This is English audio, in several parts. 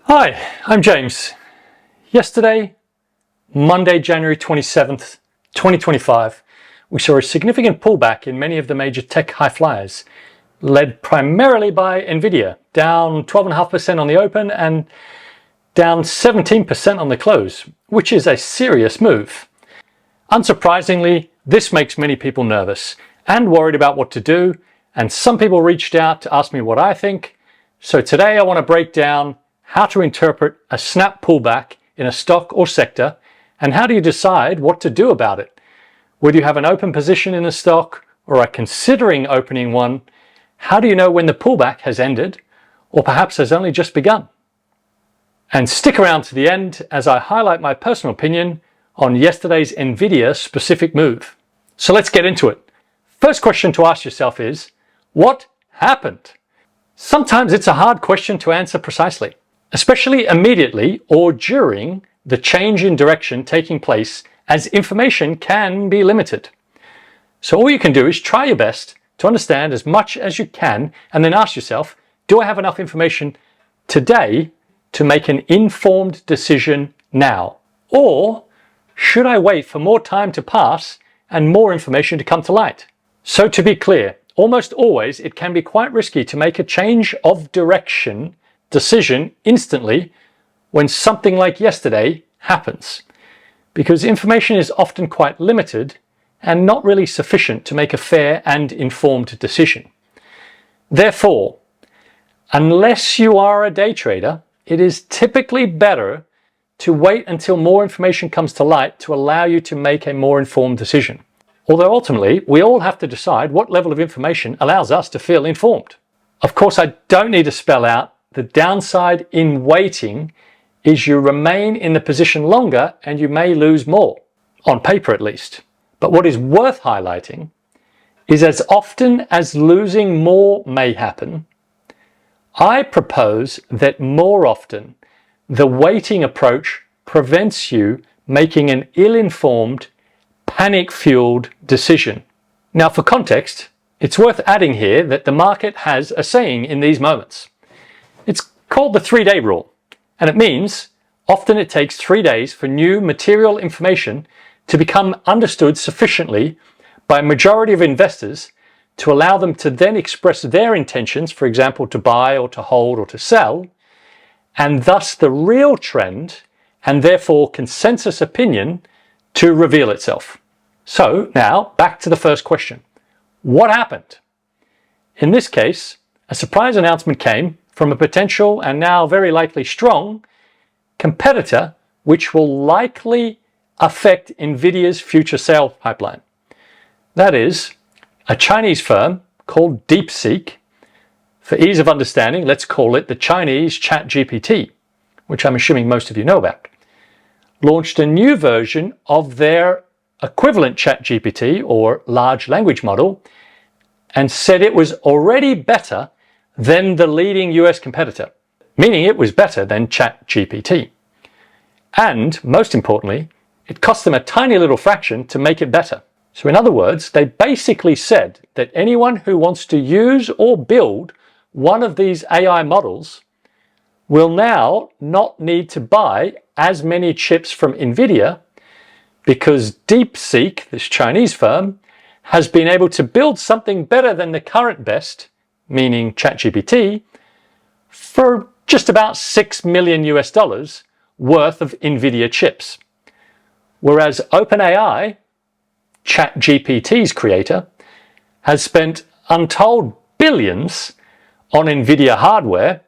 Hi, I'm James. Yesterday, Monday, January 27th, 2025, we saw a significant pullback in many of the major tech high flyers, led primarily by Nvidia, down 12.5% on the open and down 17% on the close, which is a serious move. Unsurprisingly, this makes many people nervous and worried about what to do, and some people reached out to ask me what I think. So today I want to break down how to interpret a snap pullback in a stock or sector, and how do you decide what to do about it. Whether you have an open position in a stock or are considering opening one, how do you know when the pullback has ended or perhaps has only just begun? And stick around to the end as I highlight my personal opinion on yesterday's Nvidia specific move. So let's get into it. First question to ask yourself is, what happened? Sometimes it's a hard question to answer precisely, especially immediately or during the change in direction taking place, as information can be limited. So all you can do is try your best to understand as much as you can and then ask yourself, do I have enough information today to make an informed decision now? Or should I wait for more time to pass and more information to come to light? So to be clear, almost always it can be quite risky to make a change of direction decision instantly when something like yesterday happens, because information is often quite limited and not really sufficient to make a fair and informed decision. Therefore, unless you are a day trader, it is typically better to wait until more information comes to light to allow you to make a more informed decision. Although ultimately, we all have to decide what level of information allows us to feel informed. Of course, I don't need to spell out the downside in waiting is you remain in the position longer and you may lose more, on paper at least. But what is worth highlighting is, as often as losing more may happen, I propose that more often the waiting approach prevents you making an ill-informed, panic-fueled decision. Now, for context, it's worth adding here that the market has a saying in these moments. It's called the 3-day rule, and it means often it takes 3 days for new material information to become understood sufficiently by a majority of investors to allow them to then express their intentions, for example, to buy or to hold or to sell, and thus the real trend and therefore consensus opinion to reveal itself. So now back to the first question. What happened? In this case, a surprise announcement came from a potential and now very likely strong competitor, which will likely affect Nvidia's future sales pipeline. That is, a Chinese firm called DeepSeek. For ease of understanding, let's call it the Chinese ChatGPT, which I'm assuming most of you know about, launched a new version of their equivalent ChatGPT, or large language model, and said it was already better than the leading US competitor, meaning it was better than ChatGPT. And most importantly, it cost them a tiny little fraction to make it better. So in other words, they basically said that anyone who wants to use or build one of these AI models will now not need to buy as many chips from Nvidia, because DeepSeek, this Chinese firm, has been able to build something better than the current best, meaning ChatGPT, for just about $6 million worth of Nvidia chips. Whereas OpenAI, ChatGPT's creator, has spent untold billions on Nvidia hardware,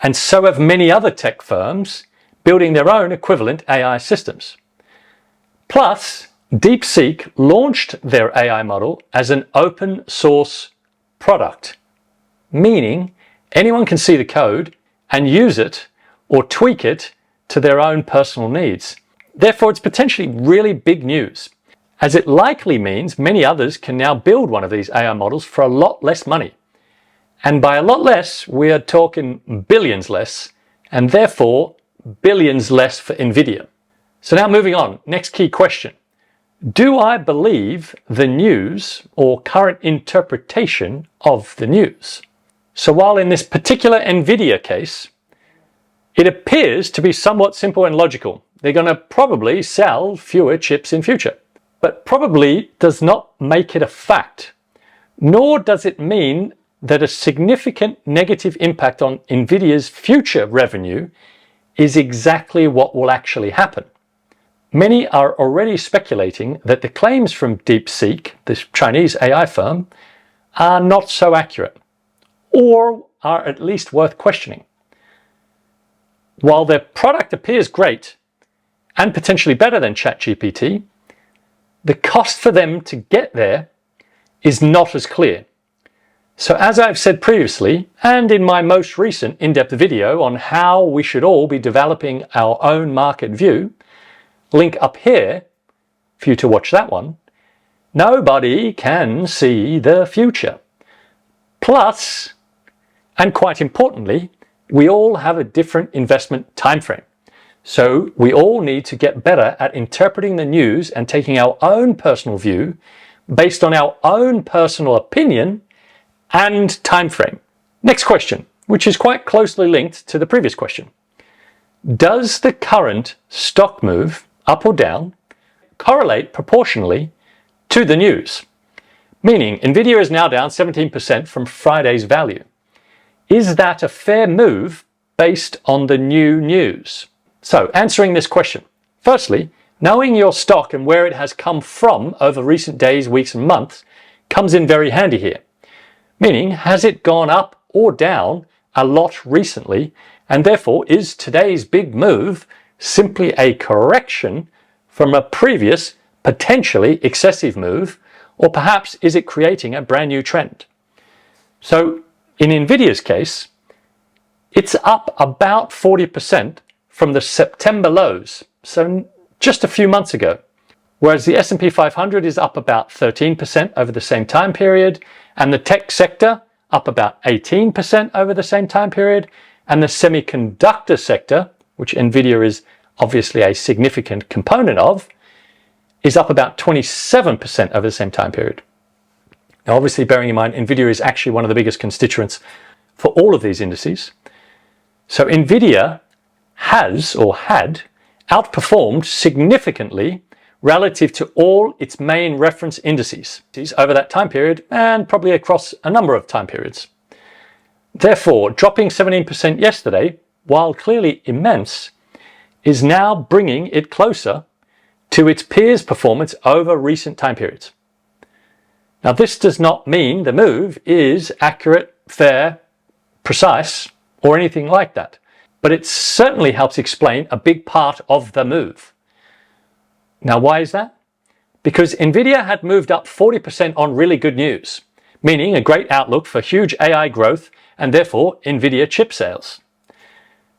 and so have many other tech firms building their own equivalent AI systems. Plus, DeepSeek launched their AI model as an open source product, meaning anyone can see the code and use it or tweak it to their own personal needs. Therefore, it's potentially really big news, as it likely means many others can now build one of these AI models for a lot less money. And by a lot less, we are talking billions less, and therefore billions less for Nvidia. So now moving on, next key question. Do I believe the news or current interpretation of the news? So while in this particular Nvidia case, It appears to be somewhat simple and logical. They're going to probably sell fewer chips in future, but probably does not make it a fact, nor does it mean that a significant negative impact on Nvidia's future revenue is exactly what will actually happen. Many are already speculating that the claims from DeepSeek, this Chinese AI firm, are not so accurate, or are at least worth questioning. While their product appears great and potentially better than ChatGPT, the cost for them to get there is not as clear. So as I've said previously, and in my most recent in-depth video on how we should all be developing our own market view, link up here for you to watch that one, nobody can see the future. Plus, and quite importantly, we all have a different investment time frame. So we all need to get better at interpreting the news and taking our own personal view based on our own personal opinion and time frame. Next question, which is quite closely linked to the previous question. Does the current stock move, up or down, correlate proportionally to the news? Meaning, Nvidia is now down 17% from Friday's value. Is that a fair move based on the new news? So, answering this question. Firstly, knowing your stock and where it has come from over recent days, weeks, and months comes in very handy here. Meaning, has it gone up or down a lot recently, and therefore is today's big move simply a correction from a previous, potentially excessive move, or perhaps is it creating a brand new trend? So, in Nvidia's case, it's up about 40% from the September lows, so just a few months ago, whereas the S&P 500 is up about 13% over the same time period, and the tech sector up about 18% over the same time period, and the semiconductor sector, which Nvidia is obviously a significant component of, is up about 27% over the same time period. Now, obviously, bearing in mind, Nvidia is actually one of the biggest constituents for all of these indices. So Nvidia has, or had, outperformed significantly relative to all its main reference indices over that time period, and probably across a number of time periods. Therefore, dropping 17% yesterday, while clearly immense, is now bringing it closer to its peers' performance over recent time periods. Now, this does not mean the move is accurate, fair, precise, or anything like that, but it certainly helps explain a big part of the move. Now, why is that? Because Nvidia had moved up 40% on really good news, meaning a great outlook for huge AI growth and therefore Nvidia chip sales.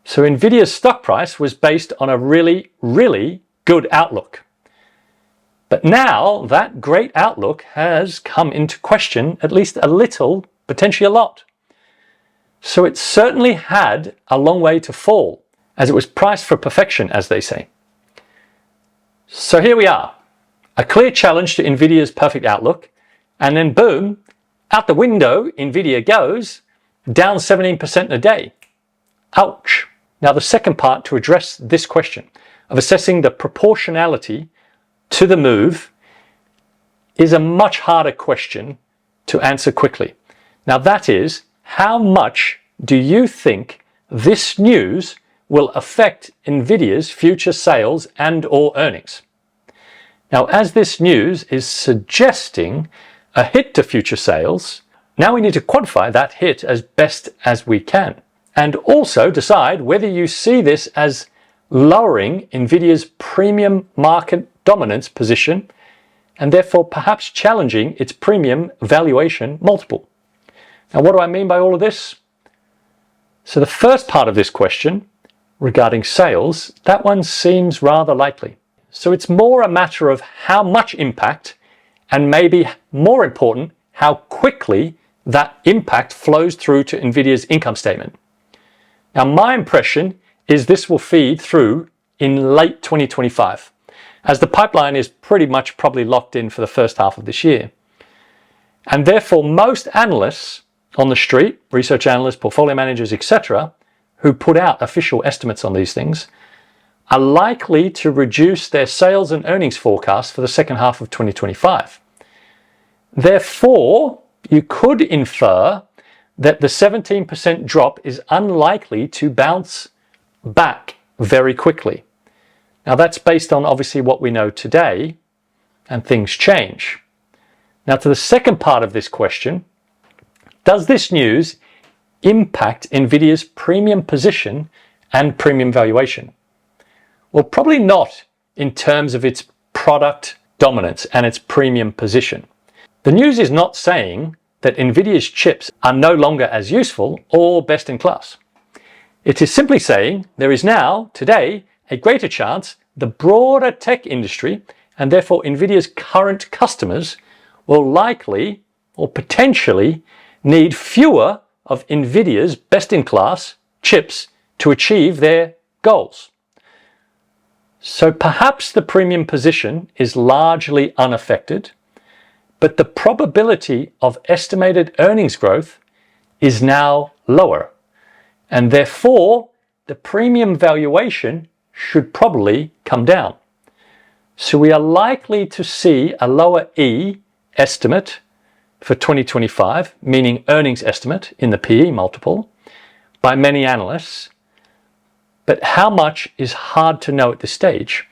So Nvidia's stock price was based on a really, really good outlook. But now that great outlook has come into question, at least a little, potentially a lot. So it certainly had a long way to fall, as it was priced for perfection, as they say. So here we are, a clear challenge to Nvidia's perfect outlook, and then boom, out the window Nvidia goes, down 17% in a day. Ouch. Now the second part to address this question of assessing the proportionality to the move is a much harder question to answer quickly. Now that is, how much do you think this news will affect Nvidia's future sales and or earnings? Now, as this news is suggesting a hit to future sales, now we need to quantify that hit as best as we can, and also decide whether you see this as lowering Nvidia's premium market dominance position and therefore perhaps challenging its premium valuation multiple. Now, what do I mean by all of this? So the first part of this question regarding sales, that one seems rather likely. So it's more a matter of how much impact, and maybe more important, how quickly that impact flows through to Nvidia's income statement. Now, my impression is this will feed through in late 2025, as the pipeline is pretty much probably locked in for the first half of this year. And therefore, most analysts on the street, research analysts, portfolio managers, etc., who put out official estimates on these things, are likely to reduce their sales and earnings forecast for the second half of 2025. Therefore, you could infer that the 17% drop is unlikely to bounce back very quickly. Now that's based on obviously what we know today, and things change. Now to the second part of this question, does this news impact Nvidia's premium position and premium valuation? Well, probably not in terms of its product dominance and its premium position. The news is not saying that Nvidia's chips are no longer as useful or best in class. It is simply saying there is now, today, a greater chance the broader tech industry, and therefore Nvidia's current customers, will likely or potentially need fewer of Nvidia's best-in-class chips to achieve their goals. So perhaps the premium position is largely unaffected, but the probability of estimated earnings growth is now lower, and therefore the premium valuation should probably come down. So we are likely to see a lower E estimate for 2025, meaning earnings estimate in the PE multiple, by many analysts, but how much is hard to know at this stage.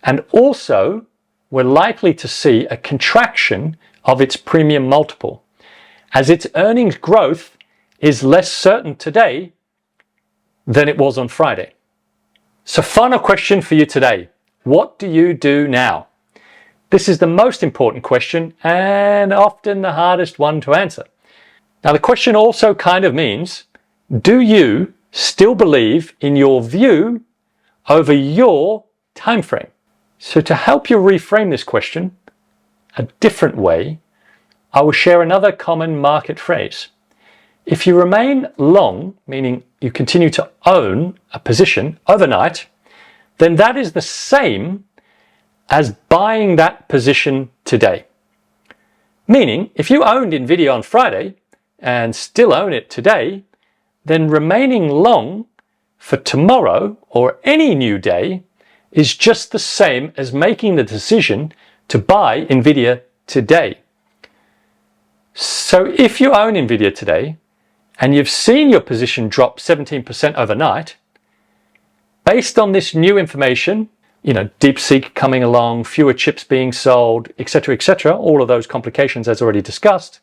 And also, we're likely to see a contraction of its premium multiple, as its earnings growth is less certain today than it was on Friday. So final question for you today. What do you do now? This is the most important question and often the hardest one to answer. Now the question also kind of means, do you still believe in your view over your time frame? So to help you reframe this question a different way, I will share another common market phrase. If you remain long, meaning you continue to own a position overnight, then that is the same as buying that position today. Meaning, if you owned Nvidia on Friday and still own it today, then remaining long for tomorrow or any new day is just the same as making the decision to buy Nvidia today. So if you own Nvidia today and you've seen your position drop 17% overnight, based on this new information, DeepSeek coming along, fewer chips being sold, etc., all of those complications as already discussed,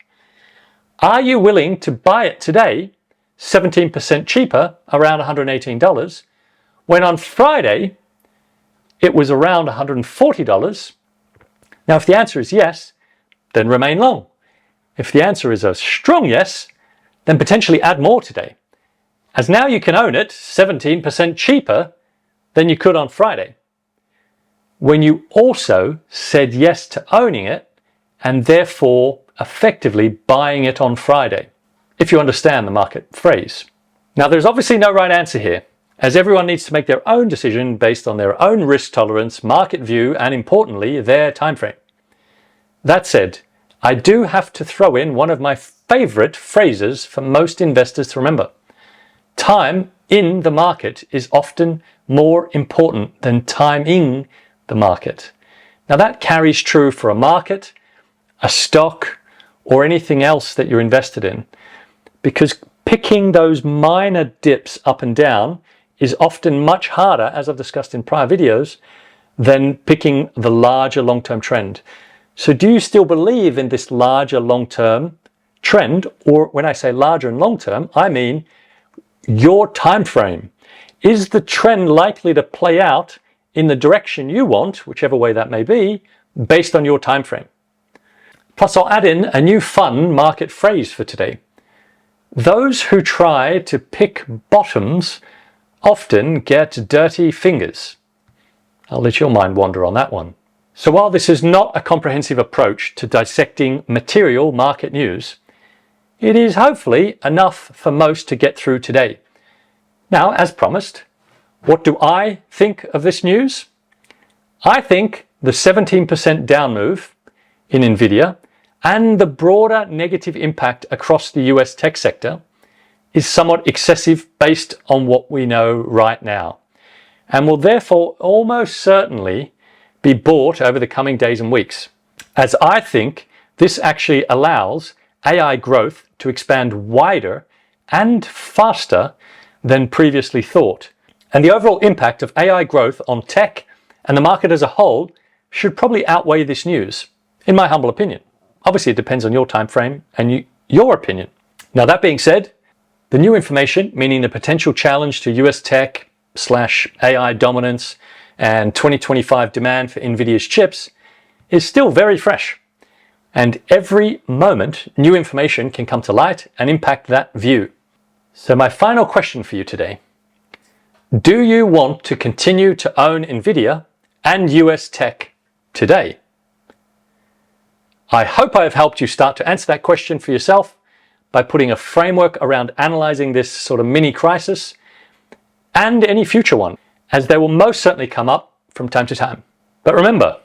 are you willing to buy it today 17% cheaper, around $118, when on Friday it was around $140? Now, if the answer is yes, then remain long. If the answer is a strong yes, then potentially add more today, as now you can own it 17% cheaper than you could on Friday, when you also said yes to owning it and therefore effectively buying it on Friday, if you understand the market phrase. Now, there's obviously no right answer here, as everyone needs to make their own decision based on their own risk tolerance, market view, and importantly, their time frame. That said, I do have to throw in one of my favorite phrases for most investors to remember. Time in the market is often more important than timing the market. Now that carries true for a market, a stock, or anything else that you're invested in, because picking those minor dips up and down is often much harder, as I've discussed in prior videos, than picking the larger long-term trend. So do you still believe in this larger long-term trend? Or when I say larger and long-term, I mean your time frame. Is the trend likely to play out in the direction you want, whichever way that may be, based on your time frame? Plus, I'll add in a new fun market phrase for today. Those who try to pick bottoms often get dirty fingers. I'll let your mind wander on that one. So while this is not a comprehensive approach to dissecting material market news, it is hopefully enough for most to get through today. Now, as promised, what do I think of this news? I think the 17% down move in Nvidia and the broader negative impact across the US tech sector is somewhat excessive based on what we know right now, and will therefore almost certainly be bought over the coming days and weeks, as I think this actually allows AI growth to expand wider and faster than previously thought. And the overall impact of AI growth on tech and the market as a whole should probably outweigh this news, in my humble opinion. Obviously, it depends on your time frame and your opinion. Now, that being said, the new information, meaning the potential challenge to US tech / AI dominance and 2025 demand for Nvidia's chips, is still very fresh. And every moment, new information can come to light and impact that view. So my final question for you today: do you want to continue to own Nvidia and US tech today? I hope I have helped you start to answer that question for yourself by putting a framework around analyzing this sort of mini crisis and any future one, as they will most certainly come up from time to time. But remember,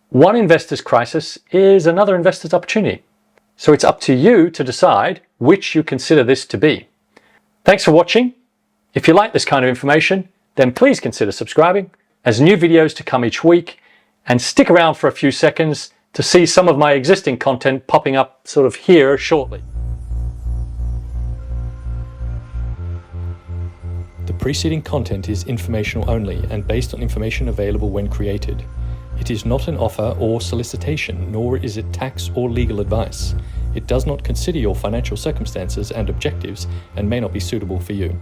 one investor's crisis is another investor's opportunity. So it's up to you to decide which you consider this to be. Thanks for watching. If you like this kind of information, then please consider subscribing, as new videos to come each week, and stick around for a few seconds to see some of my existing content popping up sort of here shortly. The preceding content is informational only and based on information available when created. It is not an offer or solicitation, nor is it tax or legal advice. It does not consider your financial circumstances and objectives and may not be suitable for you.